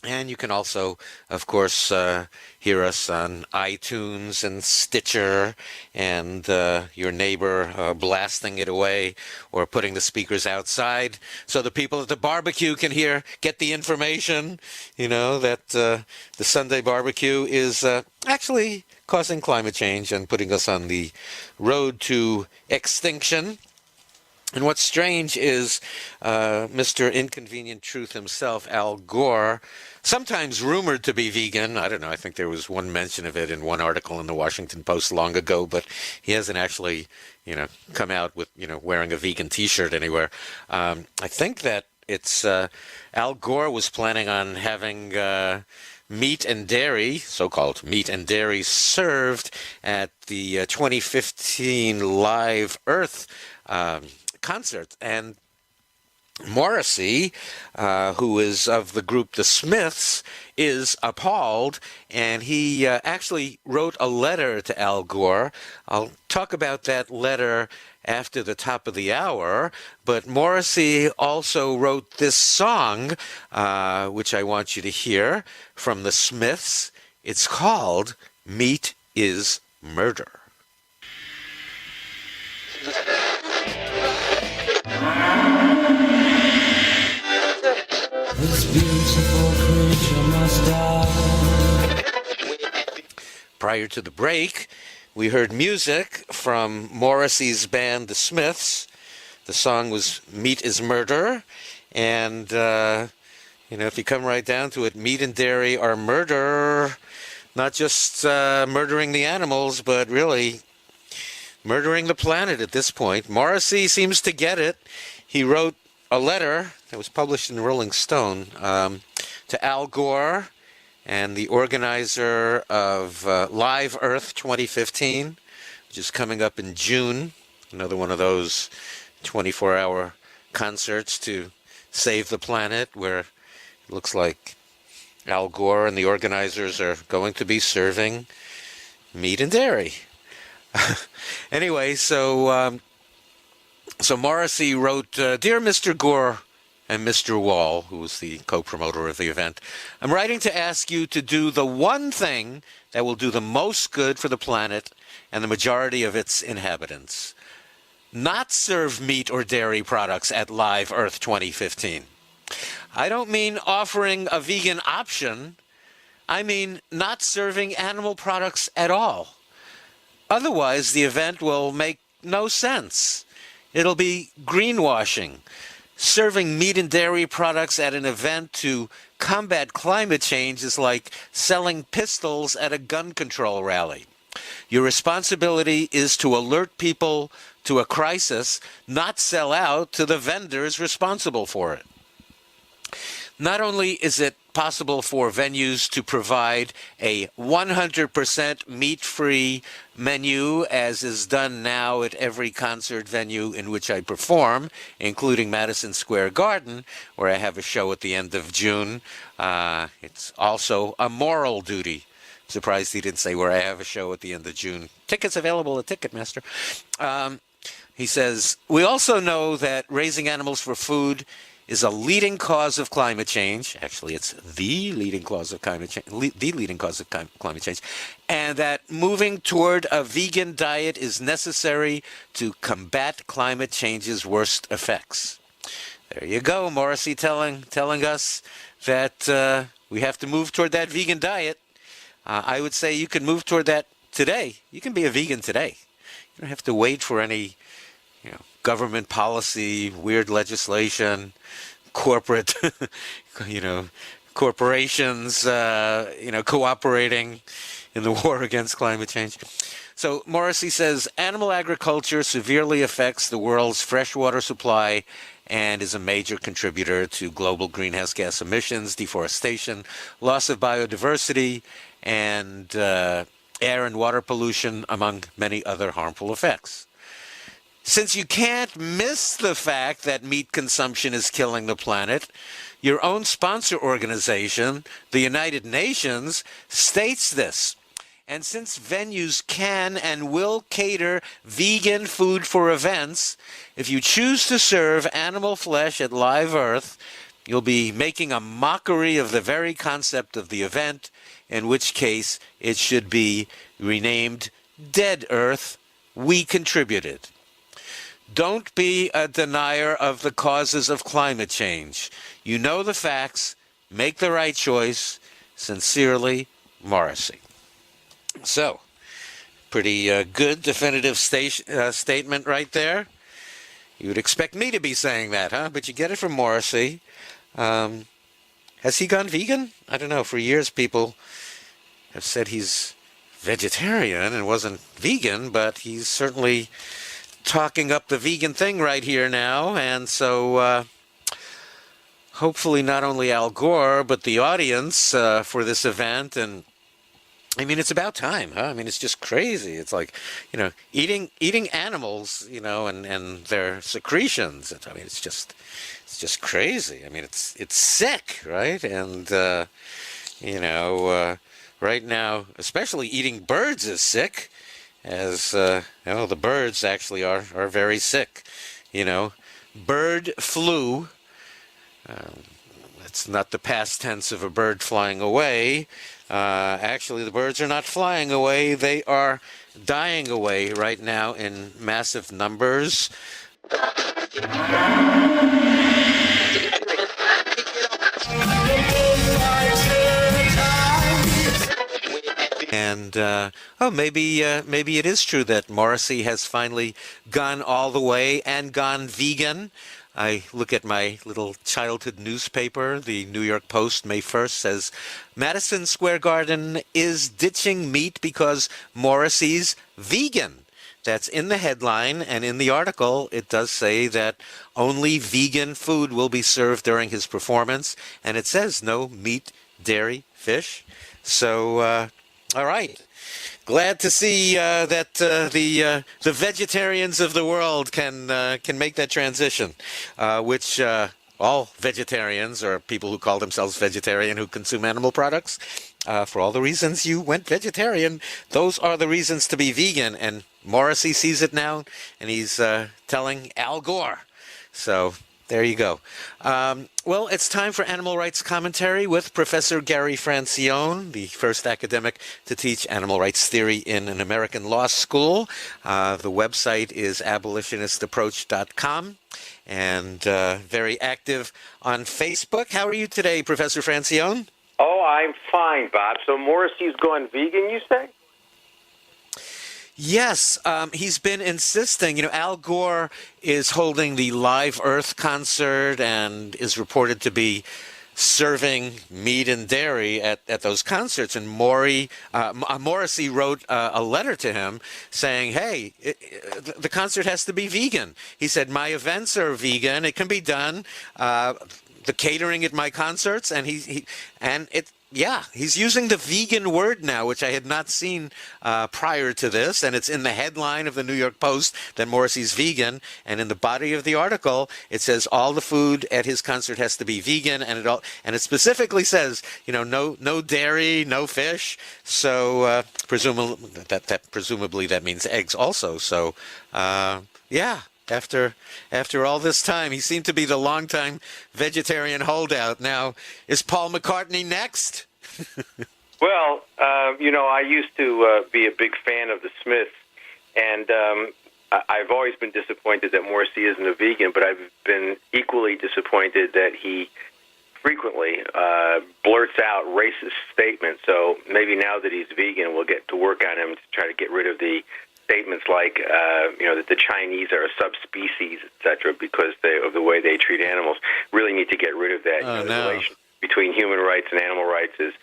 And you can also, of course, hear us on iTunes and Stitcher, and your neighbor blasting it away or putting the speakers outside so the people at the barbecue can get the information, that the Sunday barbecue is actually causing climate change and putting us on the road to extinction. And what's strange is Mr. Inconvenient Truth himself, Al Gore, sometimes rumored to be vegan. I don't know. I think there was one mention of it in one article in the Washington Post long ago, but he hasn't actually, come out with, wearing a vegan T-shirt anywhere. I think that it's Al Gore was planning on having meat and dairy, so-called meat and dairy, served at the 2015 Live Earth concert. And Morrissey, who is of the group The Smiths, is appalled, and he actually wrote a letter to Al Gore. I'll talk about that letter after the top of the hour, but Morrissey also wrote this song, which I want you to hear, from The Smiths. It's called Meat is Murder. This beautiful creature must die. Prior to the break, we heard music from Morrissey's band, The Smiths. The song was Meat is Murder. And, if you come right down to it, meat and dairy are murder. Not just murdering the animals, but really murdering the planet at this point. Morrissey seems to get it. He wrote a letter that was published in Rolling Stone to Al Gore and the organizer of Live Earth 2015, which is coming up in June. Another one of those 24-hour concerts to save the planet, where it looks like Al Gore and the organizers are going to be serving meat and dairy. Anyway, so Morrissey wrote, Dear Mr. Gore and Mr. Wall, who was the co-promoter of the event, I'm writing to ask you to do the one thing that will do the most good for the planet and the majority of its inhabitants. Not serve meat or dairy products at Live Earth 2015. I don't mean offering a vegan option. I mean not serving animal products at all. Otherwise, the event will make no sense. It'll be greenwashing. Serving meat and dairy products at an event to combat climate change is like selling pistols at a gun control rally. Your responsibility is to alert people to a crisis, not sell out to the vendors responsible for it. Not only is it possible for venues to provide a 100% meat-free menu, as is done now at every concert venue in which I perform, including Madison Square Garden, where I have a show at the end of June. It's also a moral duty. Surprised he didn't say where I have a show at the end of June. Tickets available at Ticketmaster. He says, we also know that raising animals for food is a leading cause of climate change. Actually, it's the leading cause of climate change. Climate change, and that moving toward a vegan diet is necessary to combat climate change's worst effects. There you go, Morrissey telling us that we have to move toward that vegan diet. I would say you can move toward that today. You can be a vegan today. You don't have to wait for any, government policy, weird legislation, corporate, corporations, cooperating in the war against climate change. So Morrissey says animal agriculture severely affects the world's freshwater supply and is a major contributor to global greenhouse gas emissions, deforestation, loss of biodiversity, and air and water pollution, among many other harmful effects. Since you can't miss the fact that meat consumption is killing the planet, your own sponsor organization, the United Nations, states this. And since venues can and will cater vegan food for events, if you choose to serve animal flesh at Live Earth, you'll be making a mockery of the very concept of the event, in which case it should be renamed Dead Earth, We Contributed. Don't be a denier of the causes of climate change. You know the facts. Make the right choice. Sincerely, Morrissey. So, pretty good definitive statement right there. You would expect me to be saying that, huh? But you get it from Morrissey. Has he gone vegan? I don't know. For years, people have said he's vegetarian and wasn't vegan, but he's certainly talking up the vegan thing right here now. And so hopefully not only Al Gore, but the audience for this event. And I mean, it's about time, huh? I mean, it's just crazy. It's like, eating animals, and their secretions. I mean, it's just crazy. I mean, it's sick, right? And right now, especially eating birds is sick, as the birds actually are very sick. Bird flu. It's not the past tense of a bird flying away. Actually, the birds are not flying away. They are dying away right now in massive numbers. And maybe it is true that Morrissey has finally gone all the way and gone vegan. I look at my little childhood newspaper, the New York Post, May 1st, says, Madison Square Garden is ditching meat because Morrissey's vegan. That's in the headline, and in the article, it does say that only vegan food will be served during his performance, and it says no meat, dairy, fish. So, all right. Glad to see that the vegetarians of the world can make that transition, which all vegetarians or people who call themselves vegetarian who consume animal products, for all the reasons you went vegetarian, those are the reasons to be vegan. And Morrissey sees it now, and he's telling Al Gore. So there you go. Well, it's time for Animal Rights Commentary with Professor Gary Francione, the first academic to teach animal rights theory in an American law school. The website is abolitionistapproach.com, and very active on Facebook. How are you today, Professor Francione? Oh, I'm fine, Bob. So Morrissey's gone vegan, you say? Yes, he's been insisting. Al Gore is holding the Live Earth concert and is reported to be serving meat and dairy at those concerts. And Morrissey wrote a letter to him saying, hey, the concert has to be vegan. He said, my events are vegan. It can be done. The catering at my concerts, and he's using the vegan word now, which I had not seen prior to this, and it's in the headline of the New York Post that Morrissey's vegan, and in the body of the article it says all the food at his concert has to be vegan, and it specifically says no dairy, no fish. So presumably that means eggs also. So After all this time, he seemed to be the longtime vegetarian holdout. Now, is Paul McCartney next? Well, I used to be a big fan of the Smiths, and I've always been disappointed that Morrissey isn't a vegan, but I've been equally disappointed that he frequently blurts out racist statements. So maybe now that he's vegan, we'll get to work on him to try to get rid of the statements like, that the Chinese are a subspecies, etc., because of the way they treat animals. Really need to get rid of that. The relation between human rights and animal rights is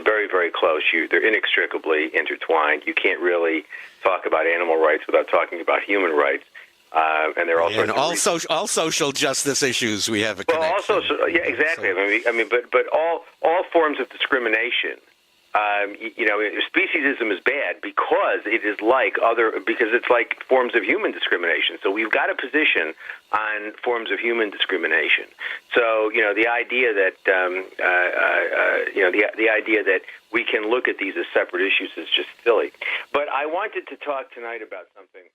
very, very close. They're inextricably intertwined. You can't really talk about animal rights without talking about human rights. And there are all social justice issues we have a connection. Exactly. But all forms of discrimination. Speciesism is bad because it's like forms of human discrimination. So we've got a position on forms of human discrimination. So the idea that the idea that we can look at these as separate issues is just silly. But I wanted to talk tonight about something